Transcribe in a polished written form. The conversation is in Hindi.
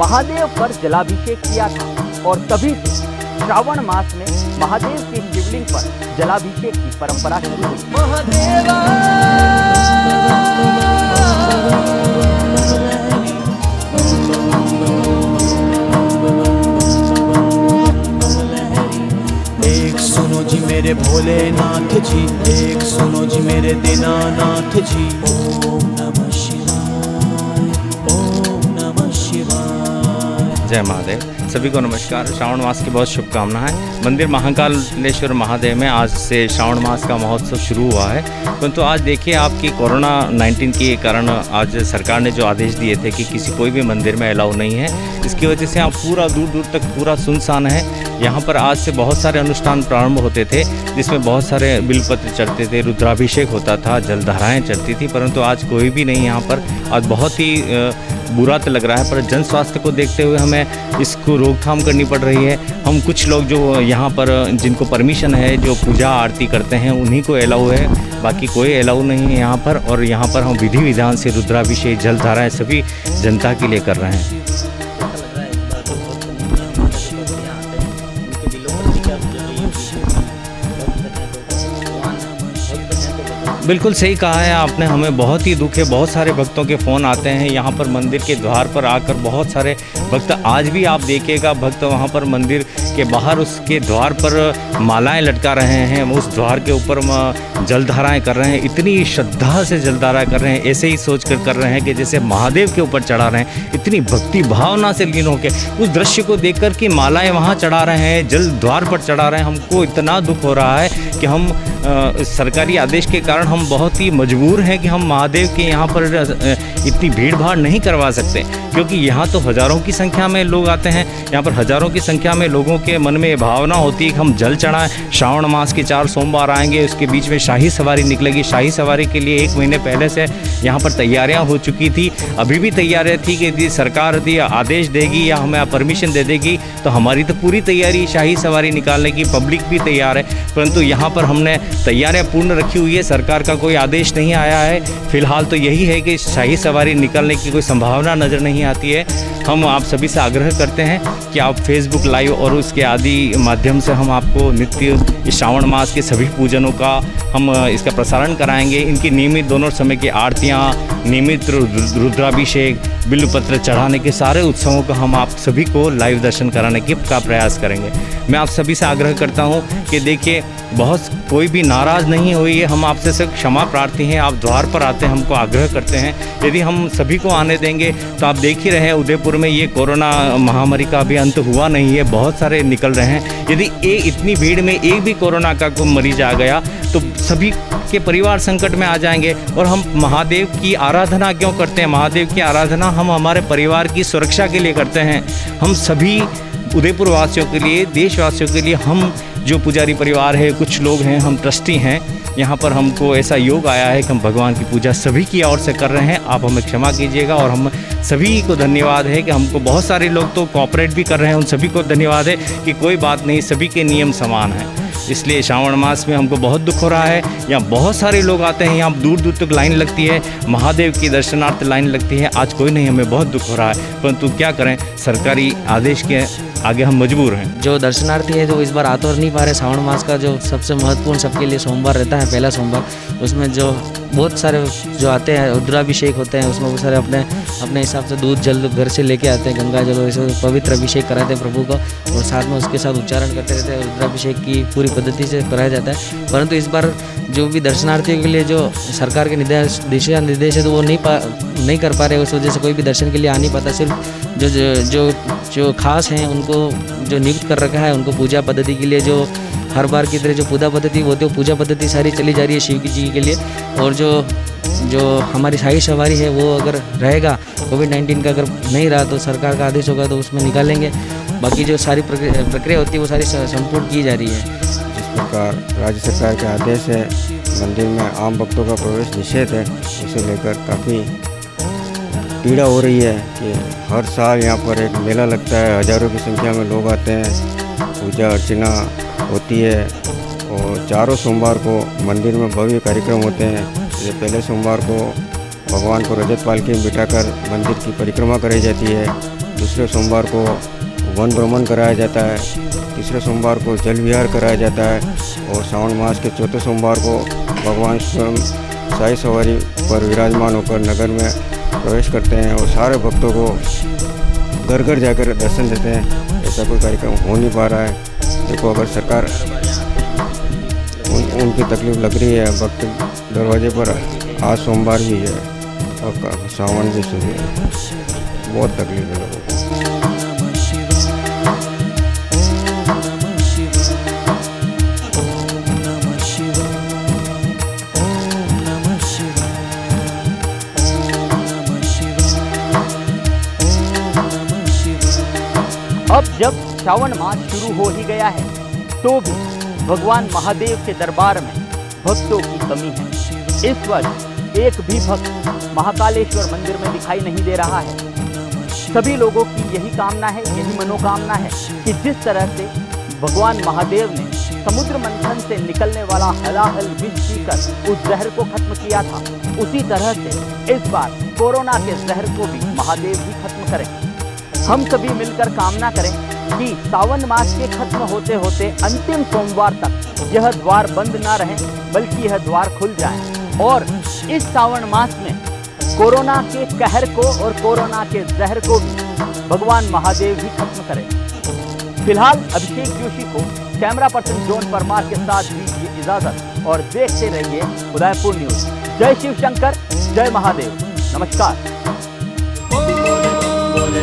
महादेव पर जलाभिषेक किया था और तभी से श्रावण मास में महादेव के शिवलिंग पर जलाभिषेक की परंपरा शुरू हुई। एक सुनो जी मेरे भोलेनाथ जी, एक सुनो जी मेरे दीनानाथ जी। ओम नमः शिवाय, ओम नमः शिवाय। जय महादेव। सभी को नमस्कार। श्रावण मास की बहुत शुभकामनाएं। मंदिर महाकालेश्वर महादेव में आज से श्रावण मास का महोत्सव शुरू हुआ है, परंतु आज देखिए आपकी कोरोना 19 के कारण आज सरकार ने जो आदेश दिए थे कि किसी कोई भी मंदिर में अलाउ नहीं है, इसकी वजह से यहाँ पूरा दूर दूर तक पूरा सुनसान है। यहाँ पर आज से बहुत सारे अनुष्ठान प्रारंभ होते थे, जिसमें बहुत सारे बिलपत्र चढ़ते थे, रुद्राभिषेक होता था, जलधाराएँ चढ़ती थी, परंतु आज कोई भी नहीं यहाँ पर। आज बहुत ही बुरा तो लग रहा है, पर जन स्वास्थ्य को देखते हुए हमें इसको रोकथाम करनी पड़ रही है। हम कुछ लोग जो यहाँ पर जिनको परमिशन है, जो पूजा आरती करते हैं, उन्हीं को अलाउ है, बाकी कोई अलाउ नहीं है यहाँ पर। और यहाँ पर हम विधि विधान से रुद्राभिषेक जलधाराएं सभी जनता के लिए कर रहे हैं। बिल्कुल सही कहा है आपने, हमें बहुत ही दुख है। बहुत सारे भक्तों के फ़ोन आते हैं यहाँ पर मंदिर के द्वार पर आकर। बहुत सारे भक्त आज भी आप देखिएगा, भक्त वहाँ पर मंदिर के बाहर उसके द्वार पर मालाएं लटका रहे हैं, उस द्वार के ऊपर जलधाराएं कर रहे हैं। इतनी श्रद्धा से जलधारा कर रहे हैं, ऐसे ही सोच कर रहे हैं कि जैसे महादेव के ऊपर चढ़ा रहे हैं। इतनी भक्ति भावना से लीन होकर उस दृश्य को देखकर कि मालाएं वहाँ चढ़ा रहे हैं, जल द्वार पर चढ़ा रहे हैं, हमको इतना दुख हो रहा है कि हम सरकारी आदेश के कारण हम बहुत ही मजबूर हैं कि हम महादेव के यहाँ पर इतनी भीड़ भाड़ नहीं करवा सकते, क्योंकि यहाँ तो हज़ारों की संख्या में लोग आते हैं। यहाँ पर हज़ारों की संख्या में लोगों के मन में भावना होती है कि हम जल चढ़ाएं। श्रावण मास के 4 सोमवार आएंगे, उसके बीच में शाही सवारी निकलेगी। शाही सवारी के लिए 1 महीने पहले से यहाँ पर तैयारियाँ हो चुकी थी। अभी भी तैयारियाँ थी कि यदि सरकार यदि आदेश देगी या हमें परमिशन दे देगी तो हमारी तो पूरी तैयारी शाही सवारी निकालने की, पब्लिक भी तैयार है। परंतु यहाँ पर हमने तैयारियां पूर्ण रखी हुई है, सरकार का कोई आदेश नहीं आया है। फिलहाल तो यही है कि शाही सवारी निकलने की कोई संभावना नज़र नहीं आती है। हम आप सभी से आग्रह करते हैं कि आप फेसबुक लाइव और उसके आदि माध्यम से हम आपको नित्य श्रावण मास के सभी पूजनों का हम इसका प्रसारण कराएंगे। इनकी नियमित दोनों समय की आरतियाँ, नियमित रुद्राभिषेक, बिल्वपत्र चढ़ाने के सारे उत्सवों का हम आप सभी को लाइव दर्शन कराने का प्रयास करेंगे। मैं आप सभी से आग्रह करता हूं कि देखिए, बहुत कोई भी नाराज़ नहीं हुई है, हम आपसे सिर्फ क्षमा प्रार्थी हैं। आप द्वार पर आते हैं, हमको आग्रह करते हैं, यदि हम सभी को आने देंगे तो आप देख ही रहे हैं उदयपुर में ये कोरोना महामारी का अभी अंत हुआ नहीं है, बहुत सारे निकल रहे हैं। यदि इतनी भीड़ में एक भी कोरोना का कोई मरीज आ गया तो सभी के परिवार संकट में आ जाएंगे। और हम महादेव की आराधना क्यों करते हैं? महादेव की आराधना हम हमारे परिवार की सुरक्षा के लिए करते हैं। हम सभी उदयपुर वासियों के लिए, देशवासियों के लिए, हम जो पुजारी परिवार है, कुछ लोग हैं, हम ट्रस्टी हैं, यहाँ पर हमको ऐसा योग आया है कि हम भगवान की पूजा सभी की ओर से कर रहे हैं। आप हमें क्षमा कीजिएगा और हम सभी को धन्यवाद है कि हमको बहुत सारे लोग तो कोऑपरेट भी कर रहे हैं, उन सभी को धन्यवाद है कि कोई बात नहीं, सभी के नियम समान हैं। इसलिए श्रावण मास में हमको बहुत दुख हो रहा है। यहाँ बहुत सारे लोग आते हैं, यहाँ दूर दूर तक लाइन लगती है, महादेव की दर्शनार्थ लाइन लगती है। आज कोई नहीं, हमें बहुत दुख हो रहा है, परंतु क्या करें, सरकारी आदेश के आगे हम मजबूर हैं। जो दर्शनार्थी है जो इस बार आ तो नहीं पा रहे, श्रावण मास का जो सबसे महत्वपूर्ण सबके लिए सोमवार रहता है, पहला सोमवार, उसमें जो बहुत सारे जो आते हैं, रुद्राभिषेक होते हैं, उसमें बहुत सारे अपने हिसाब से दूध जल घर से लेके आते हैं, गंगा जल, ऐसे पवित्र अभिषेक कराते हैं प्रभु को, और साथ में उसके साथ उच्चारण करते रहते हैं। रुद्राभिषेक की पूरी पद्धति से कराया जाता है। परंतु इस बार जो भी दर्शनार्थियों के लिए जो सरकार के दिशा निर्देश है तो वो नहीं कर पा रहे, उस वजह से कोई भी दर्शन के लिए आ नहीं पाता। सिर्फ जो खास हैं उनको जो नियुक्त कर रखा है, उनको पूजा पद्धति के लिए, जो हर बार की तरह जो पूजा पद्धति होती है, पूजा पद्धति सारी चली जा रही है शिव जी के लिए। और जो हमारी शाही सवारी है वो अगर रहेगा, कोविड-19 का अगर नहीं रहा तो सरकार का आदेश होगा तो उसमें निकालेंगे। बाकी जो सारी प्रक्रिया होती है वो सारी संपूर्ण की जा रही है। जिस प्रकार राज्य सरकार के आदेश है, मंदिर में आम भक्तों का प्रवेश निषेध है, उसे लेकर काफ़ी पीड़ा हो रही है कि हर साल यहाँ पर एक मेला लगता है, हज़ारों की संख्या में लोग आते हैं, पूजा अर्चना होती है और चारों सोमवार को मंदिर में भव्य कार्यक्रम होते हैं। जैसे पहले सोमवार को भगवान को रजत पालकी में बिठाकर मंदिर की परिक्रमा कराई जाती है, दूसरे सोमवार को वन भ्रमण कराया जाता है, तीसरे सोमवार को जल विहार कराया जाता है और श्रावण मास के चौथे सोमवार को भगवान स्वयं शाही सवारी पर विराजमान होकर नगर में प्रवेश करते हैं और सारे भक्तों को घर घर जाकर दर्शन देते हैं। ऐसा कोई कार्यक्रम हो नहीं पा रहा है। देखो, अगर सरकार उनकी तकलीफ लग रही है, भक्त दरवाजे पर आज सोमवार भी है और सावन भी शुरू है, बहुत तकलीफ है लोगों को। अब जब श्रावण मास शुरू हो ही गया है तो भी भगवान महादेव के दरबार में भक्तों की कमी है। इस वर्ष एक भी भक्त महाकालेश्वर मंदिर में दिखाई नहीं दे रहा है। सभी लोगों की यही कामना है, यही मनोकामना है कि जिस तरह से भगवान महादेव ने समुद्र मंथन से निकलने वाला हलाहल विष पीकर उस जहर को खत्म किया था, उसी तरह से इस बार कोरोना के जहर को भी महादेव ही खत्म करें। हम सभी मिलकर कामना करें कि सावन मास के खत्म होते होते अंतिम सोमवार तक यह द्वार बंद ना रहे, बल्कि यह द्वार खुल जाए और इस सावन मास में कोरोना के कहर को और कोरोना के जहर को भी भगवान महादेव ही खत्म करें। फिलहाल अभिषेक जोशी को कैमरा पर्सन जॉन परमार के साथ दीजिए इजाजत और देखते रहिए उदयपुर न्यूज। जय शिव शंकर, जय महादेव, नमस्कार। बोले